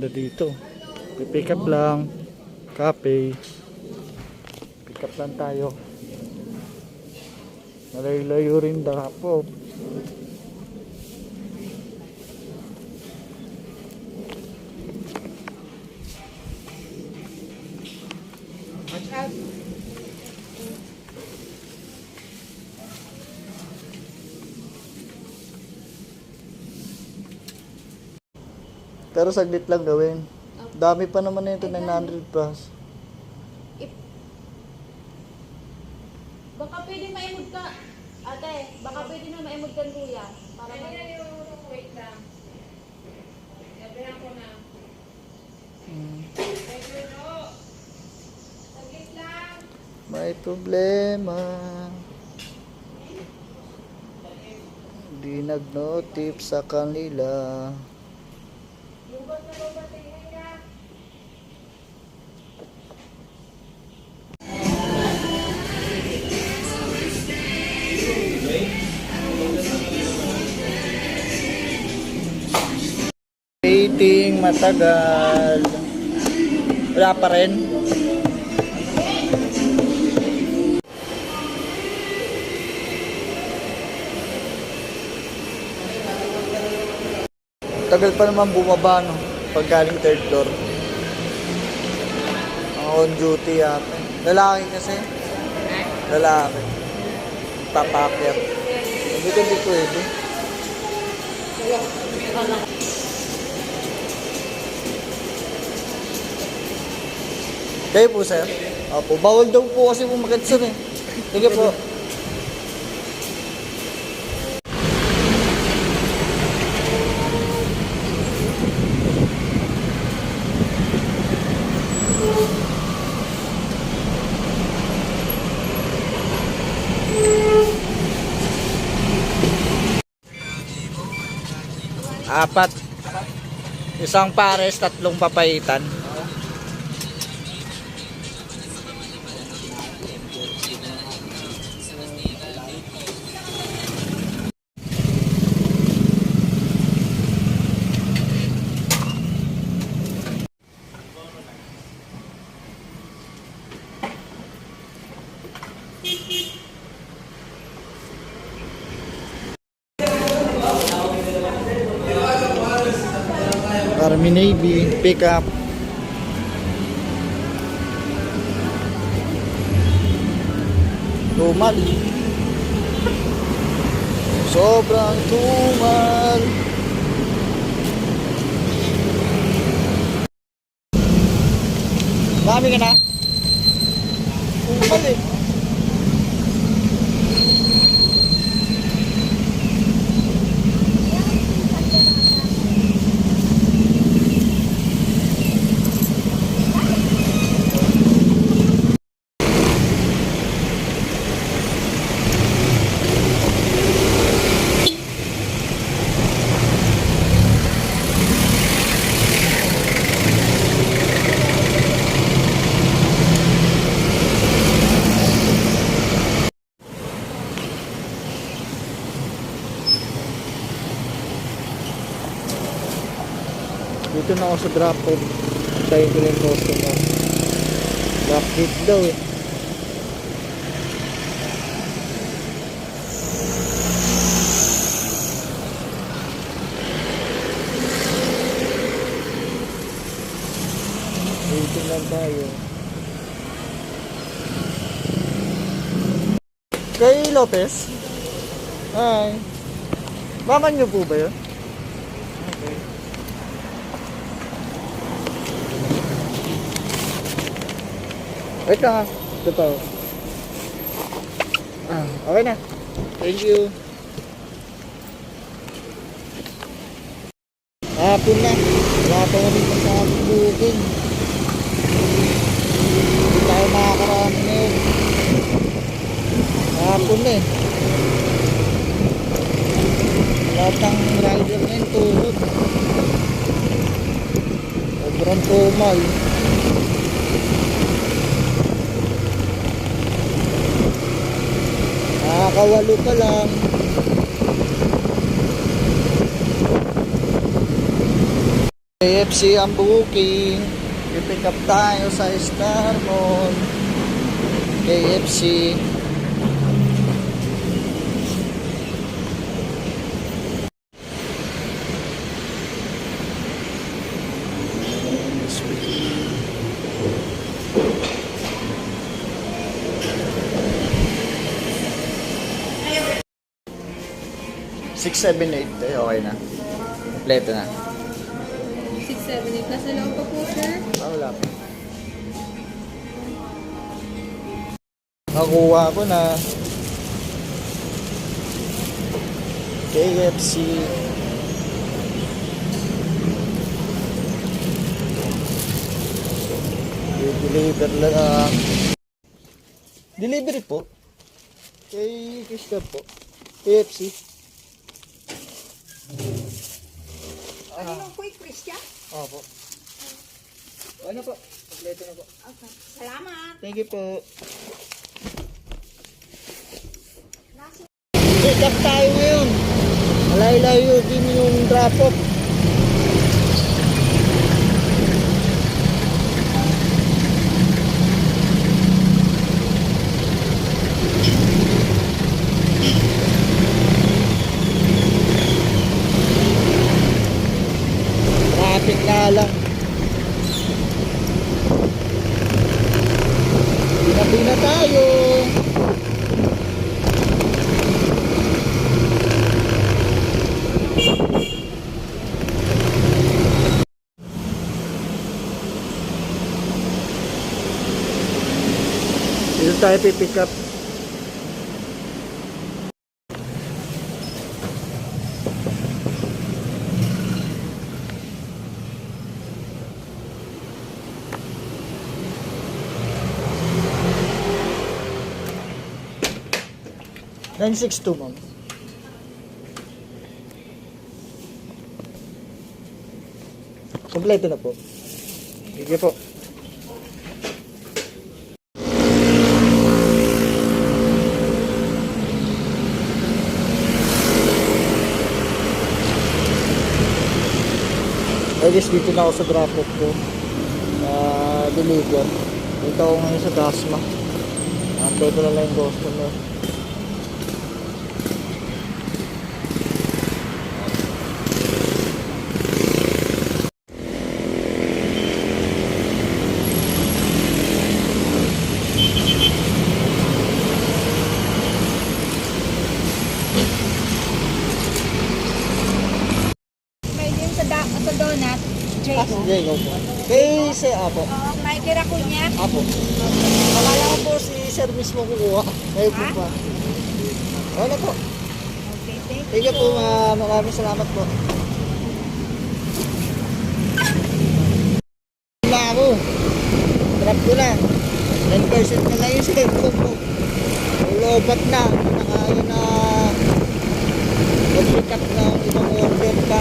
Ganda dito. Pick up lang. Cafe. Pick up lang tayo. Malayo-layo rin dapo. Pero saglit lang gawin. Dami pa naman na ito, 900 plus. Baka pwede maimod ka. Ate, baka pwede na maimod ka kuya. Para wait lang. Sabihan ko na. Saglit lang. May problema. Di nag-notif sa kanila. Lubat na lubat tingin ka. Waiting matagal. Wala pa rin. Tagal pa naman bumaba, no? Pag galing third floor. Ang on duty yata. Lalaki kasi. Lalaki. Papakyat. Hindi ka di pwede. Kayo po, sir? Opo. Bawal daw po kasi pumakit, sir, eh. Sige po. Apat. Isang pares, tatlong papaitan. Army Navy, pick up. Tumal. Sobrang tumal. Dami ka na? Tumal eh. Dito na ako sa drop off. Tayo ko lang customer. Drop gate daw eh. Dito lang tayo. Kay Lopez? Hi. Mama niyo po ba yun? Okay. Wait lang, ito pa. Okay na. Thank you. Hapon na. Wala pa kami sa booking. Hindi tayo makakarami ngayon. Hapon na eh. Lahat ng rider ngayon tuhod. Sobrang tumal. Nakakawalo pa lang. KFC ang booking. I-pick up tayo sa Star Mall. KFC. Six, seven, eight. Okay na. Kompleto na. 6, 7, 8. Nasa loob pa po, sir. Wala pa. Nakuha ko na KFC. I-deliver lang. Delivery po. Kay Christian po. KFC. Ano po, Christian? Opo. Ano po? Kompleto na po. Okay. Salamat. Thank you po. Pick up tayo ngayon. Malay-layo din yung drop-off. Traffic na lang. Binabi na tayo. Dito tayo pipick up. Nine 6-2, ma'am. Kompleto na po. Sige po. I guess dito na ako sa drop-off ko. Deliver. Dito ako ngayon sa Dasma. Antay ko na lang yung customer. May din sa donut. Jay. Sige, go po. Kay si Apo. Oo, may tira ko niya. Apo. Akala ko po si Sir mismo kukuha. Ngayon po Ha? pa. Wala po. Okay, thank Thank you po, ma'am. Maraming salamat po. Wala ako. Trap ko na. 10% na lang yung cellphone ko. Ulobat na. Nakaya na mag-pick up na ang ibang order pa.